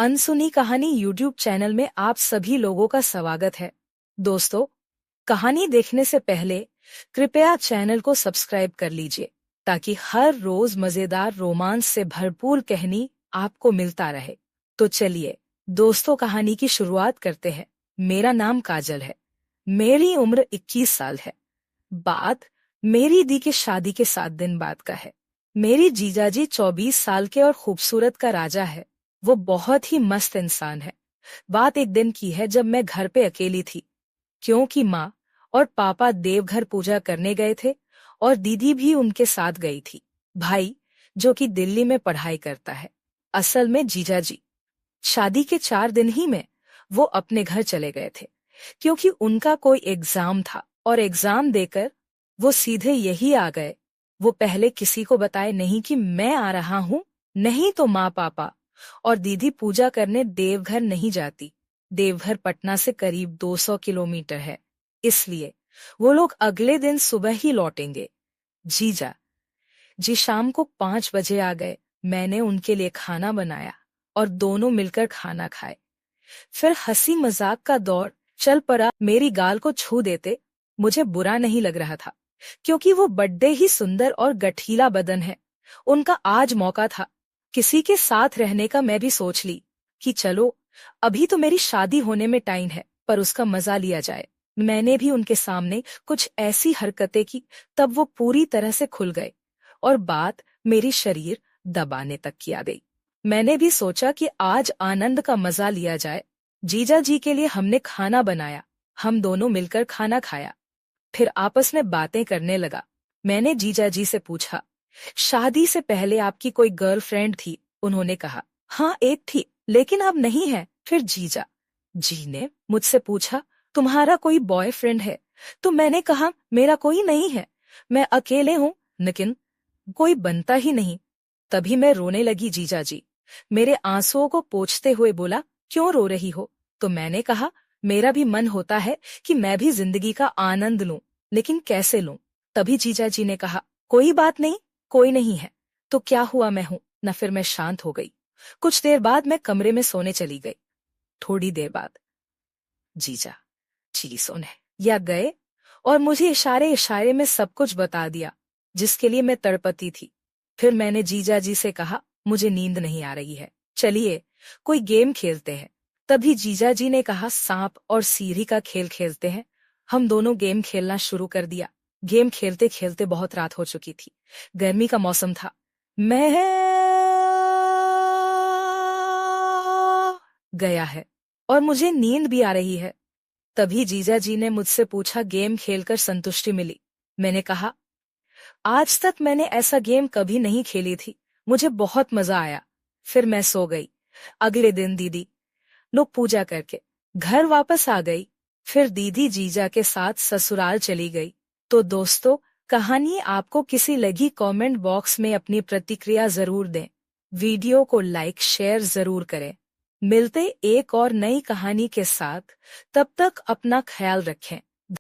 अनसुनी कहानी YouTube channel में आप सभी लोगों का स्वागत है। दोस्तों, कहानी देखने से पहले कृपया चैनल को सब्सक्राइब कर लीजिए ताकि हर रोज मजेदार रोमांस से भरपूर कहानी आपको मिलता रहे। तो चलिए दोस्तों, कहानी की शुरुआत करते हैं। मेरा नाम काजल है। मेरी उम्र 21 साल है। बात मेरी दी की शादी के 7 दिन बाद का है। मेरी जीजाजी 24 साल के और खूबसूरत का राजा है। वो बहुत ही मस्त इंसान है। बात एक दिन की है जब मैं घर पे अकेली थी, क्योंकि माँ और पापा देवघर पूजा करने गए थे और दीदी भी उनके साथ गई थी। भाई, जो कि दिल्ली में पढ़ाई करता है, असल में जीजाजी, शादी के 4 दिन ही में वो अपने घर चले गए थे, क्योंकि उनका कोई एग्जाम था और एग्जाम देकर वो सीधे यही आ गए। वो पहले किसी को बताए नहीं कि मैं आ रहा हूँ, नहीं तो माँ पापा और दीदी पूजा करने देवघर नहीं जाती। देवघर पटना से करीब 200 किलोमीटर है, इसलिए वो लोग अगले दिन सुबह ही लौटेंगे। जीजा जी शाम को 5 बजे आ गए। मैंने उनके लिए खाना बनाया और दोनों मिलकर खाना खाए। फिर हंसी मजाक का दौर चल पड़ा। मेरी गाल को छू देते मुझे बुरा नहीं लग रहा था, क्योंकि वो बड्डे ही सुंदर और गठीला बदन है। उनका आज मौका था किसी के साथ रहने का। मैं भी सोच ली कि चलो, अभी तो मेरी शादी होने में टाइम है, पर उसका मजा लिया जाए। मैंने भी उनके सामने कुछ ऐसी हरकतें की, तब वो पूरी तरह से खुल गए और बात मेरी शरीर दबाने तक की आ गई। मैंने भी सोचा कि आज आनंद का मजा लिया जाए। जीजा जी के लिए हमने खाना बनाया। हम दोनों मिलकर खाना खाया, फिर आपस में बातें करने लगा। मैंने जीजा जी से पूछा, शादी से पहले आपकी कोई गर्लफ्रेंड थी? उन्होंने कहा, हाँ एक थी, लेकिन अब नहीं है। फिर जीजा जी ने मुझसे पूछा, तुम्हारा कोई बॉयफ्रेंड है? तो मैंने कहा, मेरा कोई नहीं है, मैं अकेले हूँ, लेकिन कोई बनता ही नहीं। तभी मैं रोने लगी। जीजा जी मेरे आंसुओं को पोंछते हुए बोला, क्यों रो रही हो? तो मैंने कहा, मेरा भी मन होता है कि मैं भी जिंदगी का आनंद लूं, लेकिन कैसे लूं? तभी जीजा जी ने कहा, कोई बात नहीं, कोई नहीं है तो क्या हुआ, मैं हूं न। फिर मैं शांत हो गई। कुछ देर बाद मैं कमरे में सोने चली गई। थोड़ी देर बाद जीजा जी सोने या गए और मुझे इशारे इशारे में सब कुछ बता दिया, जिसके लिए मैं तड़पती थी। फिर मैंने जीजा जी से कहा, मुझे नींद नहीं आ रही है, चलिए कोई गेम खेलते हैं। तभी जीजा जी ने कहा, सांप और सीढ़ी का खेल खेलते हैं। हम दोनों गेम खेलना शुरू कर दिया। गेम खेलते खेलते बहुत रात हो चुकी थी। गर्मी का मौसम था। मैं गया है और मुझे नींद भी आ रही है। तभी जीजा जी ने मुझसे पूछा, गेम खेलकर संतुष्टि मिली? मैंने कहा, आज तक मैंने ऐसा गेम कभी नहीं खेली थी, मुझे बहुत मजा आया। फिर मैं सो गई। अगले दिन दीदी लोग पूजा करके घर वापस आ गई। फिर दीदी जीजा के साथ ससुराल चली गई। तो दोस्तों, कहानी आपको किसी लगी? कमेंट बॉक्स में अपनी प्रतिक्रिया जरूर दें। वीडियो को लाइक शेयर जरूर करें। मिलते एक और नई कहानी के साथ, तब तक अपना ख्याल रखें।